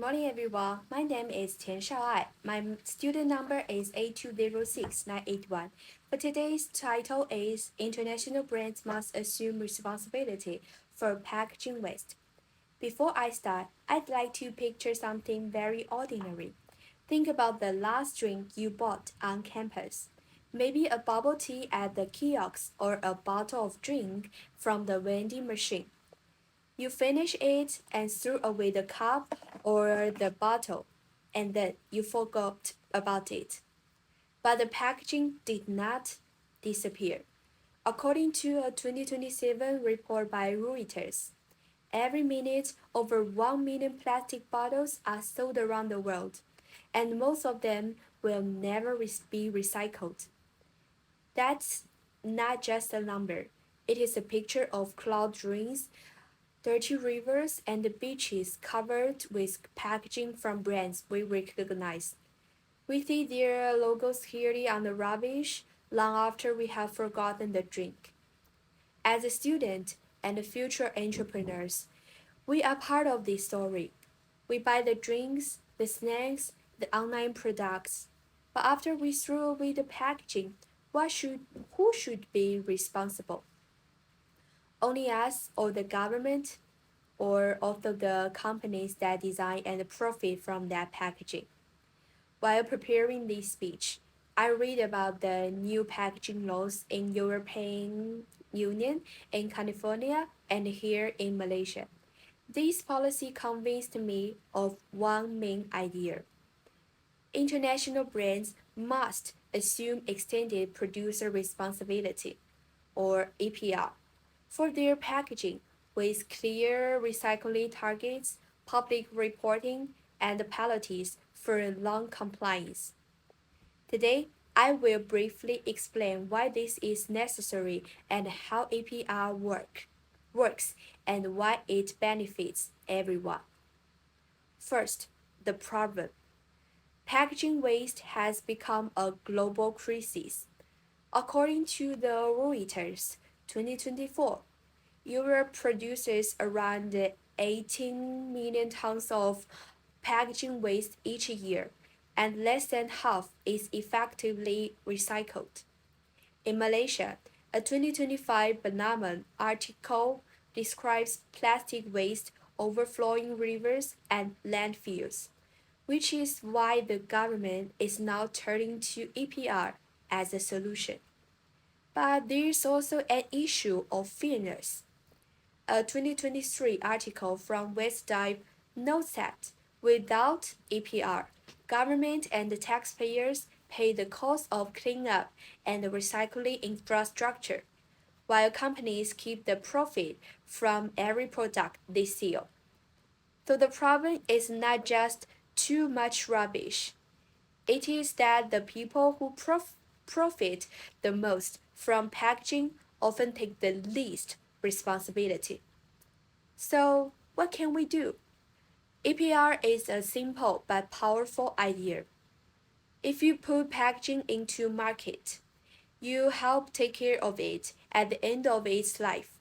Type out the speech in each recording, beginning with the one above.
morning, everyone. My name is TIANXIAOAI. My student number is A206981. But today's title is International Brands Must Assume Responsibility for Packaging Waste. Before I start, I'd like to picture something very ordinary. Think about the last drink you bought on campus. Maybe a bubble tea at the kiosk or a bottle of drink from the vending machine. You finish it and threw away the cup or the bottle, and then you forgot about it. But the packaging did not disappear. According to a 2027 report by Reuters, every minute over 1 million plastic bottles are sold around the world, and most of them will never be recycled. That's not just a number, it is a picture of cloud drains, dirty rivers, and beaches covered with packaging from brands we recognize. We see their logos clearly on the rubbish long after we have forgotten the drink. As a student and future entrepreneurs, we are part of this story. We buy the drinks, the snacks, the online products. But after we throw away the packaging, who should be responsible? Only us or the government? Or also the companies that design and profit from that packaging. While preparing this speech, I read about the new packaging laws in European Union, in California, and here in Malaysia. This policy convinced me of one main idea. International brands must assume extended producer responsibility, or EPR, for their packaging with clear recycling targets, public reporting, and penalties for non-compliance. Today, I will briefly explain why this is necessary and how APR works and why it benefits everyone. First, the problem. Packaging waste has become a global crisis. According to the Reuters 2024, Europe produces around 18 million tons of packaging waste each year, and less than half is effectively recycled. In Malaysia, a 2025 Banaman article describes plastic waste overflowing rivers and landfills, which is why the government is now turning to EPR as a solution. But there's also an issue of fairness. A 2023 article from Westdive notes that without EPR, government and the taxpayers pay the cost of cleanup and the recycling infrastructure, while companies keep the profit from every product they sell. So the problem is not just too much rubbish. It is that the people who profit the most from packaging often take the least responsibility. So, what can we do? EPR is a simple but powerful idea. If you put packaging into market, you help take care of it at the end of its life.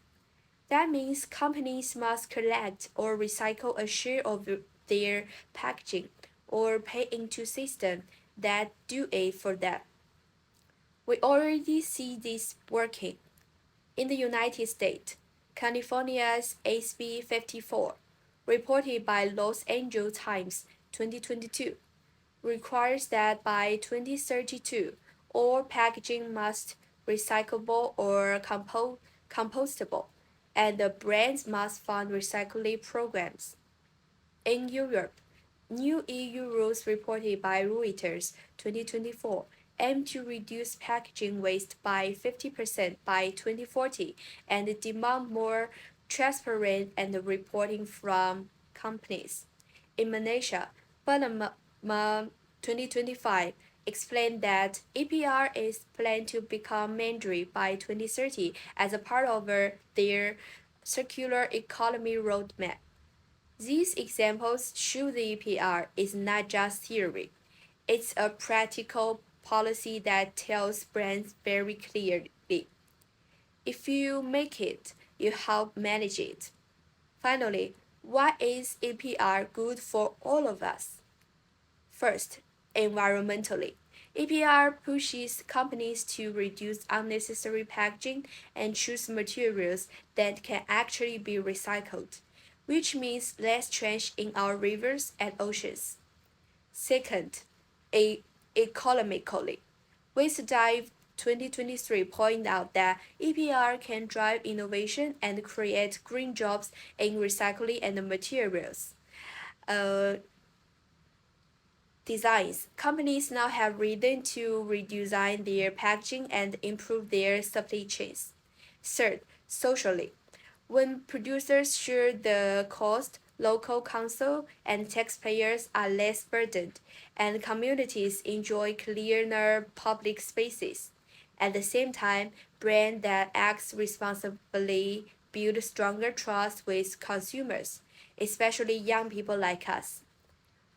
That means companies must collect or recycle a share of their packaging or pay into systems that do it for them. We already see this working. In the United States, California's AB 54, reported by Los Angeles Times 2022, requires that by 2032, all packaging must recyclable or compostable, and the brands must fund recycling programs. In Europe, new EU rules reported by Reuters 2024 aim to reduce packaging waste by 50% by 2040 and demand more transparent and reporting from companies. In Malaysia, Panama 2025 explained that EPR is planned to become mandatory by 2030 as a part of their circular economy roadmap. These examples show the EPR is not just theory, it's a practical policy that tells brands very clearly if you make it, you help manage it. Finally, Why is EPR good for all of us? First, environmentally. EPR pushes companies to reduce unnecessary packaging and choose materials that can actually be recycled, which means less trash in our rivers and oceans. Second, economically. Waste Dive 2023 point out that EPR can drive innovation and create green jobs in recycling and materials. Uh, Designs. Companies now have reason to redesign their packaging and improve their supply chains. Third, socially. When producers share the cost, local council and taxpayers are less burdened, and communities enjoy cleaner public spaces. At the same time, brands that act responsibly build stronger trust with consumers, especially young people like us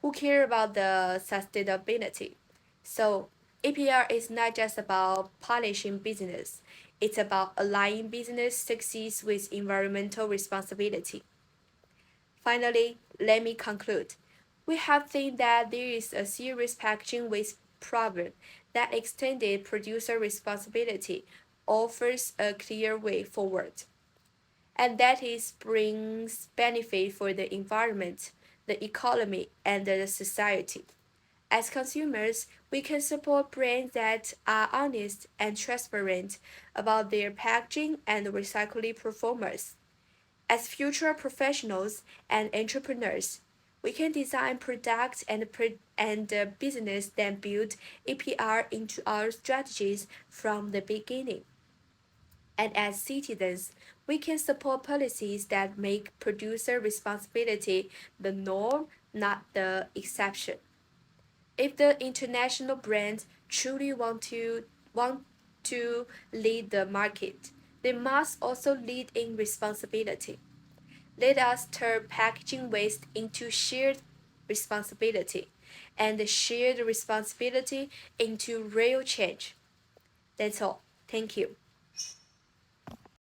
who care about the sustainability. So, APR is not just about punishing business, it's about aligning business success with environmental responsibility. Finally, let me conclude. We have seen that there is a serious packaging waste problem that extended producer responsibility offers a clear way forward, and that is brings benefit for the environment, the economy, and the society. As consumers, we can support brands that are honest and transparent about their packaging and recycling performance. As future professionals and entrepreneurs, we can design products and business that build APR into our strategies from the beginning. And as citizens, we can support policies that make producer responsibility the norm, not the exception. If the international brands truly want to lead the market, they must also lead in responsibility. Let us turn packaging waste into shared responsibility and the shared responsibility into real change. That's all. Thank you.